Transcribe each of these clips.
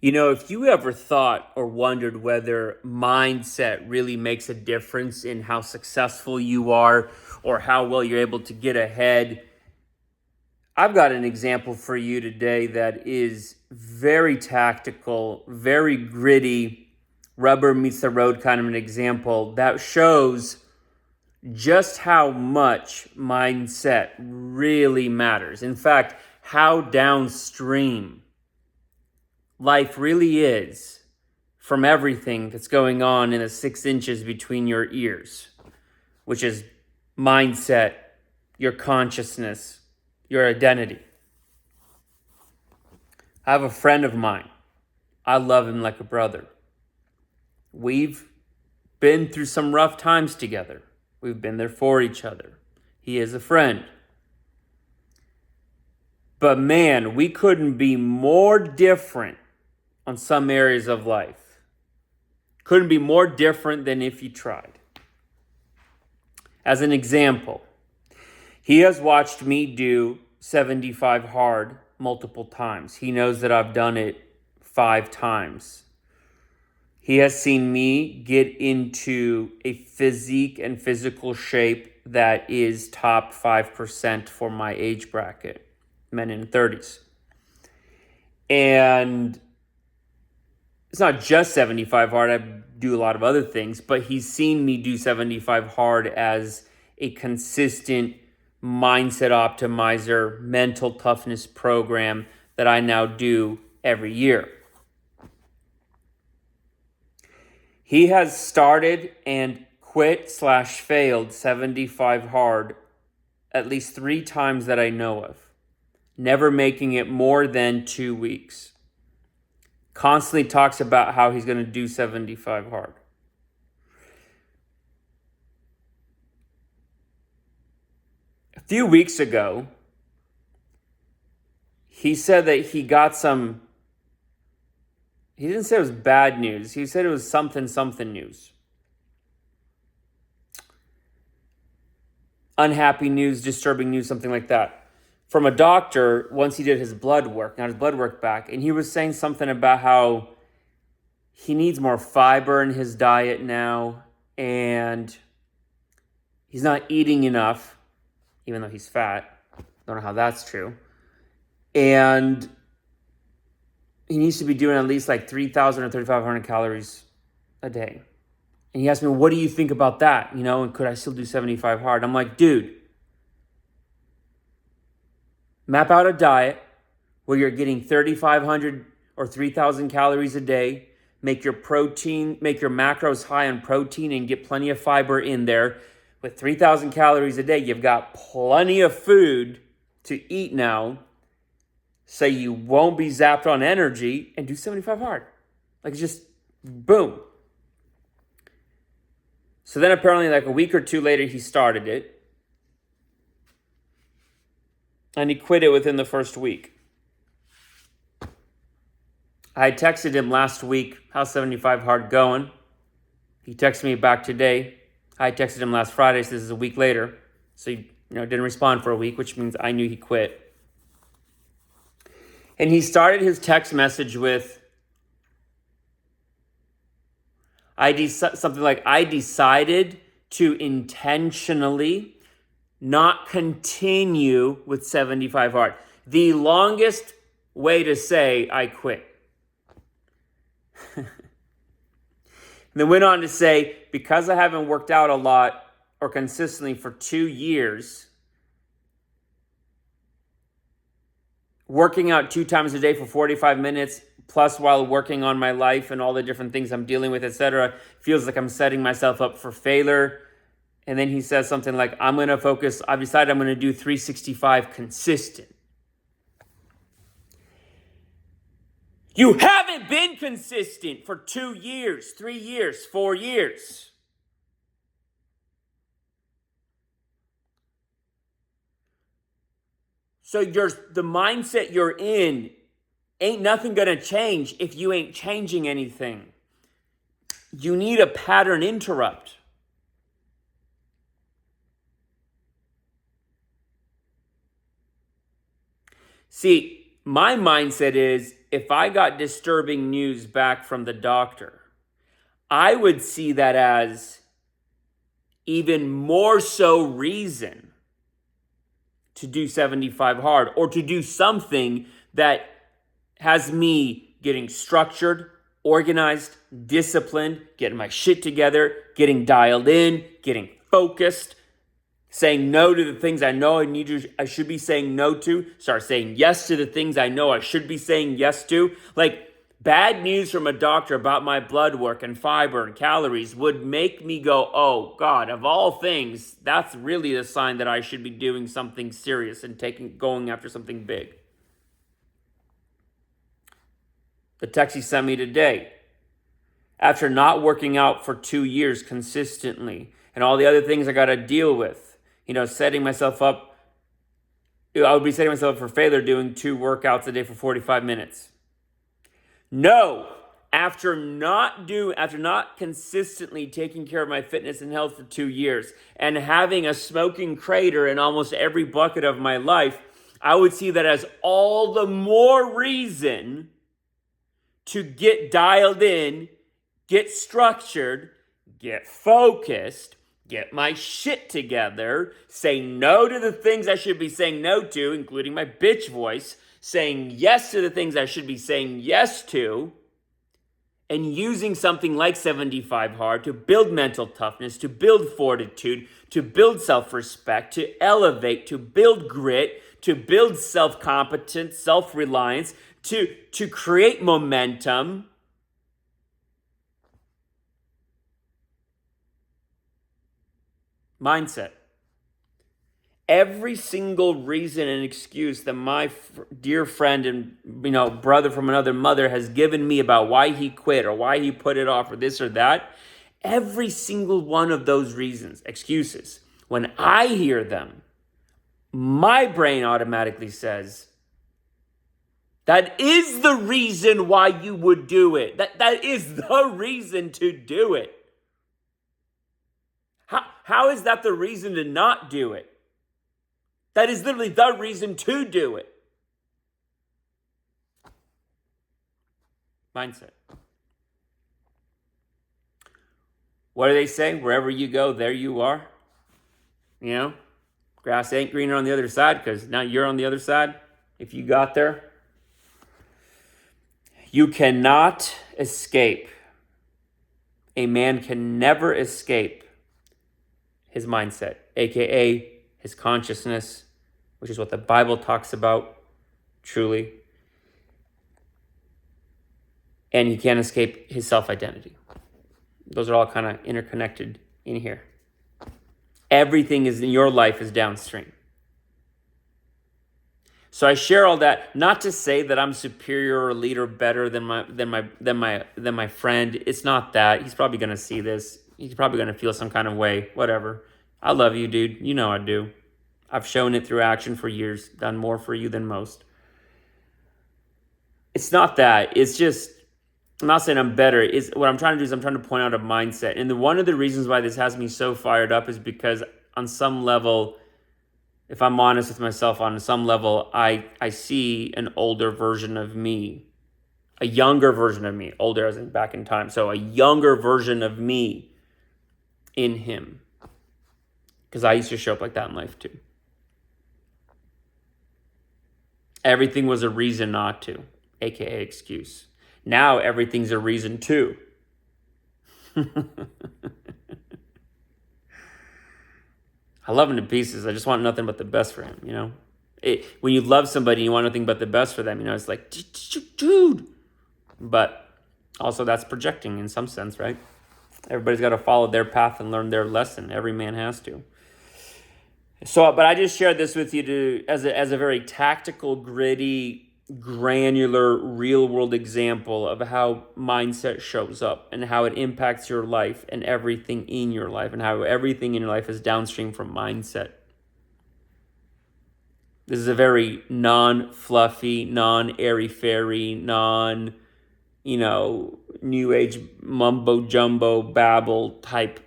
If you ever thought or wondered whether mindset really makes a difference in how successful you are or how well you're able to get ahead, I've got an example for you today that is very tactical, very gritty, rubber meets the road kind of an example that shows just how much mindset really matters. In fact, how downstream life really is from everything that's going on in the 6 inches between your ears, which is mindset, your consciousness, your identity. I have a friend of mine. I love him like a brother. We've been through some rough times together. We've been there for each other. He is a friend. But man, we couldn't be more different on some areas of life. Couldn't be more different than if you tried. As an example, he has watched me do 75 hard multiple times. He knows that I've done it 5 times. He has seen me get into a physique and physical shape that is top 5% for my age bracket, men in the 30s. And it's not just 75 hard. I do a lot of other things, but he's seen me do 75 hard as a consistent mindset optimizer, mental toughness program that I now do every year. He has started and quit/failed 75 hard at least 3 times that I know of, never making it more than 2 weeks. Constantly talks about how he's going to do 75 hard. A few weeks ago, he said that he got some, he didn't say it was bad news. He said it was something news. Unhappy news, disturbing news, something like that. From a doctor, once he did his blood work, got his blood work back, and he was saying something about how he needs more fiber in his diet now, and he's not eating enough, even though he's fat. Don't know how that's true. And he needs to be doing at least like 3,000 or 3,500 calories a day. And he asked me, what do you think about that? And could I still do 75 hard? I'm like, dude, map out a diet where you're getting 3,500 or 3,000 calories a day. Make your macros high on protein and get plenty of fiber in there. With 3,000 calories a day, you've got plenty of food to eat now, so you won't be zapped on energy, and do 75 hard. Like, just boom. So then apparently like a week or 2 later, he started it. And he quit it within the first week. I texted him last week, how's 75 hard going? He texted me back today. I texted him last Friday, so this is a week later. So he didn't respond for a week, which means I knew he quit. And he started his text message with, something like, I decided to intentionally not continue with 75 hard. The longest way to say I quit. And then went on to say, because I haven't worked out a lot or consistently for 2 years, working out 2 times a day for 45 minutes, plus while working on my life and all the different things I'm dealing with, etc., feels like I'm setting myself up for failure. And then he says something like, I've decided I'm going to do 365 consistent. You haven't been consistent for 2 years, 3 years, 4 years. So the mindset you're in, ain't nothing gonna change if you ain't changing anything. You need a pattern interrupt. See, my mindset is, if I got disturbing news back from the doctor, I would see that as even more so reason to do 75 hard, or to do something that has me getting structured, organized, disciplined, getting my shit together, getting dialed in, getting focused, saying no to the things I know I should be saying no to, start saying yes to the things I know I should be saying yes to. Like, bad news from a doctor about my blood work and fiber and calories would make me go, oh God, of all things, that's really the sign that I should be doing something serious and going after something big. The text he sent me today, after not working out for 2 years consistently and all the other things I got to deal with, setting myself up, I would be setting myself up for failure doing 2 workouts a day for 45 minutes. No, after not consistently taking care of my fitness and health for 2 years and having a smoking crater in almost every bucket of my life, I would see that as all the more reason to get dialed in, get structured, get focused, get my shit together, say no to the things I should be saying no to, including my bitch voice, saying yes to the things I should be saying yes to, and using something like 75 hard to build mental toughness, to build fortitude, to build self-respect, to elevate, to build grit, to build self-competence, self-reliance, to create momentum. Mindset. Every single reason and excuse that my dear friend and brother from another mother has given me about why he quit or why he put it off or this or that, every single one of those reasons, excuses, when I hear them, my brain automatically says, that is the reason why you would do it. That is the reason to do it. How is that the reason to not do it? That is literally the reason to do it. Mindset. What do they say? Wherever you go, there you are. Grass ain't greener on the other side because now you're on the other side. If you got there. You cannot escape. A man can never escape his mindset, aka his consciousness, which is what the Bible talks about, truly. And he can't escape his self-identity. Those are all kind of interconnected in here. Everything is in your life is downstream. So I share all that not to say that I'm superior or leader better than my friend. It's not that. He's probably going to see this. He's probably going to feel some kind of way. Whatever. I love you, dude. You know I do. I've shown it through action for years. Done more for you than most. It's not that. It's just, I'm not saying I'm better. What I'm trying to do is I'm trying to point out a mindset. And one of the reasons why this has me so fired up is because on some level, if I'm honest with myself, on some level, I see an older version of me, a younger version of me, older as in back in time. So a younger version of me in him. Because I used to show up like that in life too. Everything was a reason not to, aka excuse. Now everything's a reason to. I love him to pieces. I just want nothing but the best for him, when you love somebody, you want nothing but the best for them, it's like, dude. But also that's projecting in some sense, right? Everybody's got to follow their path and learn their lesson. Every man has to. So, but I just shared this with you as a very tactical, gritty, granular, real-world example of how mindset shows up and how it impacts your life and everything in your life and how everything in your life is downstream from mindset. This is a very non-fluffy, non-airy-fairy, new age mumbo-jumbo babble type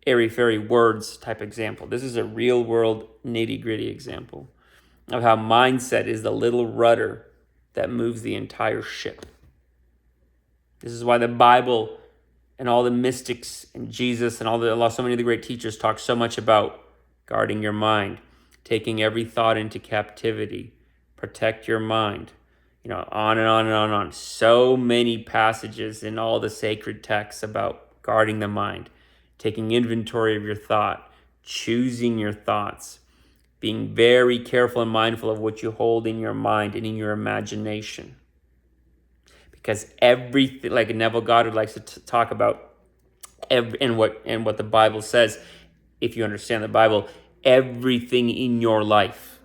airy-fairy words type example. This is a real-world nitty-gritty example of how mindset is the little rudder that moves the entire ship. This is why the Bible and all the mystics and Jesus and so many of the great teachers talk so much about guarding your mind, taking every thought into captivity, protect your mind, on and on and on and on. So many passages in all the sacred texts about guarding the mind, taking inventory of your thought, choosing your thoughts, being very careful and mindful of what you hold in your mind and in your imagination. Because everything, like Neville Goddard likes to talk about, and what the Bible says, if you understand the Bible, everything in your life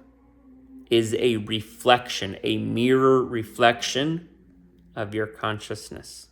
is a reflection, a mirror reflection of your consciousness.